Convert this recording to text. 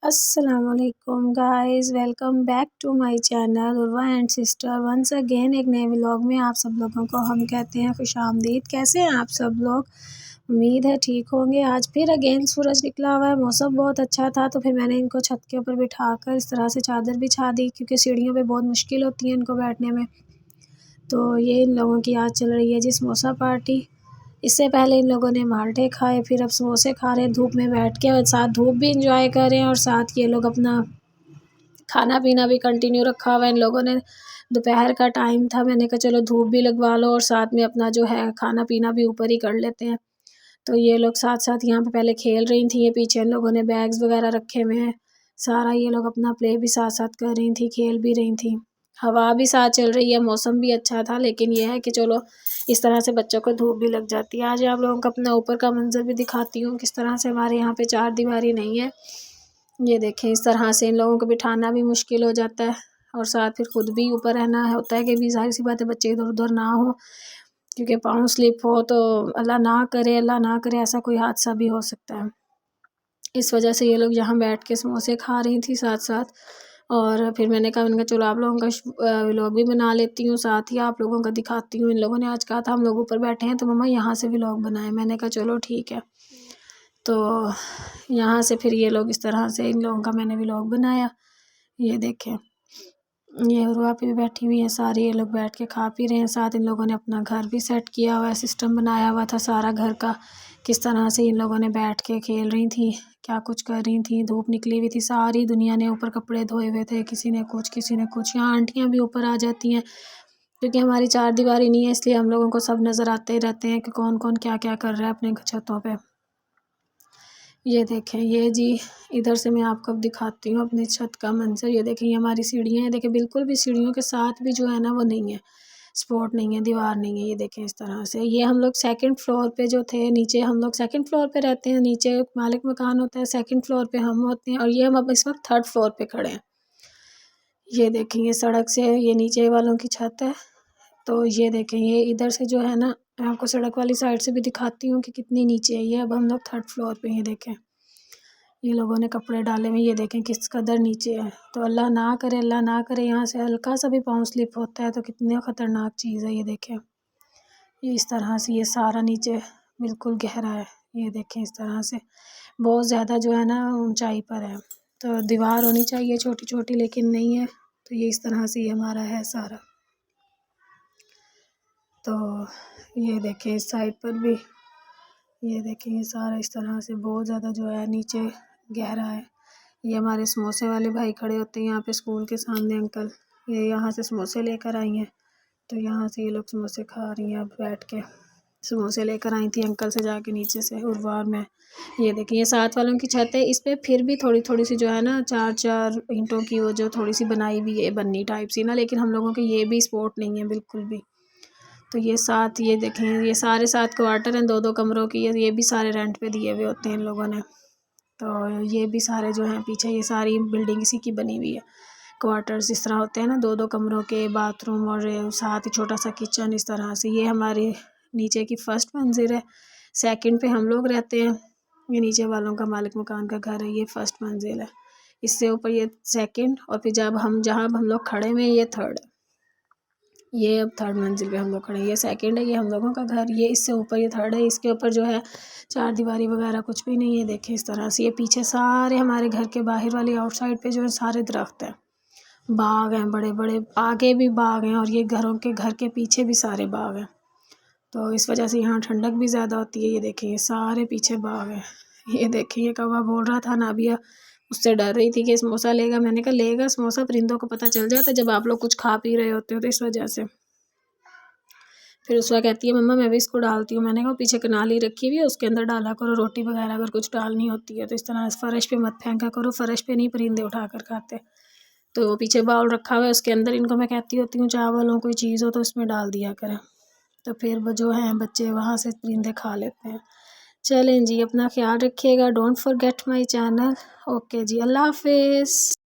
السلام علیکم guys, welcome back to my channel Urwa and sister once again ایک نئے ولاگ میں آپ سب لوگوں کو ہم کہتے ہیں خوش آمدید۔ کیسے ہیں آپ سب لوگ؟ امید ہے ٹھیک ہوں گے۔ آج پھر اگین سورج نکلا ہوا ہے، موسم بہت اچھا تھا تو پھر میں نے ان کو چھت کے اوپر بٹھا کر اس طرح سے چادر بچھا دی، کیونکہ سیڑھیوں پہ بہت مشکل ہوتی ہے ان کو بیٹھنے میں۔ تو یہ ان لوگوں کی آج چل رہی ہے جی سموسہ پارٹی۔ اس سے پہلے ان لوگوں نے مالٹے کھائے، پھر اب سموسے کھا رہے ہیں دھوپ میں بیٹھ کے، اور ساتھ دھوپ بھی انجوائے کر رہے ہیں، اور ساتھ یہ لوگ اپنا کھانا پینا بھی کنٹینیو رکھا ہوا ہے ان لوگوں نے۔ دوپہر کا ٹائم تھا، میں نے کہا چلو دھوپ بھی لگوا لو اور ساتھ میں اپنا جو ہے کھانا پینا بھی اوپر ہی کر لیتے ہیں۔ تو یہ لوگ ساتھ ساتھ یہاں پہ پہلے کھیل رہی تھیں، یہ پیچھے ان لوگوں نے بیگز وغیرہ رکھے ہوئے ہیں سارا، یہ لوگ اپنا پلے بھی ساتھ ساتھ کر رہی تھیں، کھیل بھی رہی تھیں۔ ہوا بھی ساتھ چل رہی ہے، موسم بھی اچھا تھا، لیکن یہ ہے کہ چلو اس طرح سے بچوں کو دھوپ بھی لگ جاتی ہے۔ آج آپ لوگوں کو اپنا اوپر کا منظر بھی دکھاتی ہوں، کس طرح سے ہمارے یہاں پہ چار دیواری نہیں ہے۔ یہ دیکھیں اس طرح سے ان لوگوں کو بٹھانا بھی مشکل ہو جاتا ہے، اور ساتھ پھر خود بھی اوپر رہنا ہوتا ہے کہ بھی ظاہر سی بات ہے بچے ادھر ادھر نہ ہو، کیونکہ پاؤں سلپ ہو تو اللہ نہ کرے ایسا کوئی حادثہ بھی ہو سکتا ہے۔ اس وجہ سے یہ لوگ یہاں بیٹھ کے سموسے کھا رہی تھی ساتھ ساتھ، اور پھر میں نے کہا چلو آپ لوگوں کا ولاگ بھی بنا لیتی ہوں، ساتھ ہی آپ لوگوں کا دکھاتی ہوں۔ ان لوگوں نے آج کہا تھا ہم لوگ اوپر بیٹھے ہیں تو مما یہاں سے ولاگ بنائیں، میں نے کہا چلو ٹھیک ہے۔ تو یہاں سے پھر یہ لوگ اس طرح سے ان لوگوں کا میں نے ولاگ بنایا۔ یہ دیکھیں یہ عروہ پہ بھی بیٹھی ہوئی ہیں سارے، یہ لوگ بیٹھ کے کھا پی رہے ہیں، ساتھ ان لوگوں نے اپنا گھر بھی سیٹ کیا ہوا ہے، سسٹم بنایا ہوا تھا سارا گھر کا، کس طرح سے ان لوگوں نے بیٹھ کے کھیل رہی تھیں، کیا کچھ کر رہی تھیں۔ دھوپ نکلی ہوئی تھی، ساری دنیا نے اوپر کپڑے دھوئے ہوئے تھے، کسی نے کچھ۔ یہاں آنٹیاں بھی اوپر آ جاتی ہیں کیونکہ ہماری چار دیواری نہیں ہے، اس لیے ہم لوگوں کو سب نظر آتے ہی رہتے ہیں کہ کون کون کیا کیا کر رہا ہے اپنے چھتوں پہ۔ یہ دیکھیں یہ جی ادھر سے میں آپ کو اب دکھاتی ہوں اپنی چھت کا منظر۔ یہ دیکھیں یہ ہماری سیڑھیاں ہیں، دیکھیں بالکل بھی سیڑھیوں کے ساتھ بھی جو ہے نا وہ نہیں ہے، سپورٹ نہیں ہے، دیوار نہیں ہے۔ یہ دیکھیں اس طرح سے، یہ ہم لوگ سیکنڈ فلور پہ جو تھے، نیچے ہم لوگ سیکنڈ فلور پہ رہتے ہیں، نیچے مالک مکان ہوتا ہے، سیکنڈ فلور پہ ہم ہوتے ہیں، اور یہ ہم اب اس وقت تھرڈ فلور پہ کھڑے ہیں۔ یہ دیکھیں یہ سڑک سے یہ نیچے والوں کی چھت ہے، تو یہ دیکھیں یہ ادھر سے جو ہے نا میں آپ کو سڑک والی سائڈ سے بھی دکھاتی ہوں کہ کتنی نیچے ہے یہ۔ اب ہم لوگ تھرڈ فلور پہ، یہ دیکھیں یہ لوگوں نے کپڑے ڈالے ہوئے، یہ دیکھیں کس قدر نیچے ہے۔ تو اللہ نہ کرے یہاں سے ہلکا سا بھی پاؤں سلپ ہوتا ہے تو کتنے خطرناک چیز ہے۔ یہ دیکھیں یہ اس طرح سے یہ سارا نیچے بالکل گہرا ہے، یہ دیکھیں اس طرح سے بہت زیادہ جو ہے نا اونچائی پر ہے، تو دیوار ہونی چاہیے چھوٹی چھوٹی لیکن نہیں ہے، تو یہ اس طرح سے یہ ہمارا ہے سارا۔ تو یہ دیکھیں اس سائڈ پر بھی، یہ دیکھیں یہ سارا اس طرح سے بہت زیادہ جو ہے نیچے گہرا ہے۔ یہ ہمارے سموسے والے بھائی کھڑے ہوتے ہیں یہاں پہ اسکول کے سامنے، انکل یہ یہاں سے سموسے لے کر آئی ہیں، تو یہاں سے یہ لوگ سموسے کھا رہی ہیں اب بیٹھ کے۔ سموسے لے کر آئی تھی انکل سے جا کے نیچے سے، عروہ اور میں۔ یہ دیکھیں یہ ساتھ والوں کی چھت ہے، اس پہ پھر بھی تھوڑی سی جو ہے نا چار اینٹوں کی وہ جو تھوڑی سی بنائی بھی ہے بنی ٹائپ سی نا، لیکن ہم لوگوں کے یہ بھی سپورٹ نہیں ہے بالکل بھی۔ تو یہ ساتھ یہ دیکھیں یہ سارے 7 کوارٹر ہیں، 2 کمروں کی، یہ بھی سارے رینٹ پہ دیے ہوئے ہوتے ہیں ان لوگوں نے۔ تو یہ بھی سارے جو ہیں پیچھے یہ ساری بلڈنگ اسی کی بنی ہوئی ہے، کوارٹرز اس طرح ہوتے ہیں نا، 2 کمروں کے، باتھ روم اور ساتھ ہی چھوٹا سا کچن اس طرح سے۔ یہ ہماری نیچے کی فرسٹ منزل ہے، سیکنڈ پہ ہم لوگ رہتے ہیں، یہ نیچے والوں کا مالک مکان کا گھر ہے، یہ فرسٹ منزل ہے، اس سے اوپر یہ سیکنڈ، اور پھر جہاں ہم لوگ کھڑے ہوئے یہ تھرڈ ہے۔ یہ اب تھرڈ منزل پہ ہم لوگ کھڑے ہیں، یہ سیکنڈ ہے، یہ ہم لوگوں کا گھر، یہ اس سے اوپر یہ تھرڈ ہے، اس کے اوپر جو ہے چار دیواری وغیرہ کچھ بھی نہیں ہے۔ دیکھیں اس طرح سے یہ پیچھے سارے ہمارے گھر کے باہر والی آؤٹ سائڈ پہ جو ہے سارے درخت ہیں، باغ ہیں بڑے بڑے، آگے بھی باغ ہیں، اور یہ گھر کے پیچھے بھی سارے باغ ہیں، تو اس وجہ سے یہاں ٹھنڈک بھی زیادہ ہوتی ہے۔ یہ دیکھیں یہ سارے پیچھے باغ ہیں۔ یہ دیکھیں یہ کوا بول رہا تھا نابیہ اس سے ڈر رہی تھی کہ سموسہ لے گا، میں نے کہا لے گا سموسہ، پرندوں کو پتہ چل جاتا ہے جب آپ لوگ کچھ کھا پی رہے ہوتے ہو، تو اس وجہ سے پھر اس وقت کہتی ہے مما میں بھی اس کو ڈالتی ہوں، میں نے کہا پیچھے کنالی رکھی ہوئی ہے اس کے اندر ڈالا کرو روٹی وغیرہ اگر کچھ ڈالنی ہوتی ہے، تو اس طرح فرش پہ مت پھینکا کرو، فرش پہ نہیں پرندے اٹھا کر کھاتے۔ تو پیچھے باؤل رکھا ہوا ہے اس کے اندر ان کو میں کہتی ہوتی ہوں چاول ہو کوئی چیز ہو تو اس میں ڈال دیا کریں، تو پھر وہ جو ہیں بچے وہاں سے پرندے کھا لیتے ہیں۔ چلیں جی اپنا خیال رکھیے گا، don't forget my channel. Okay جی اللہ حافظ۔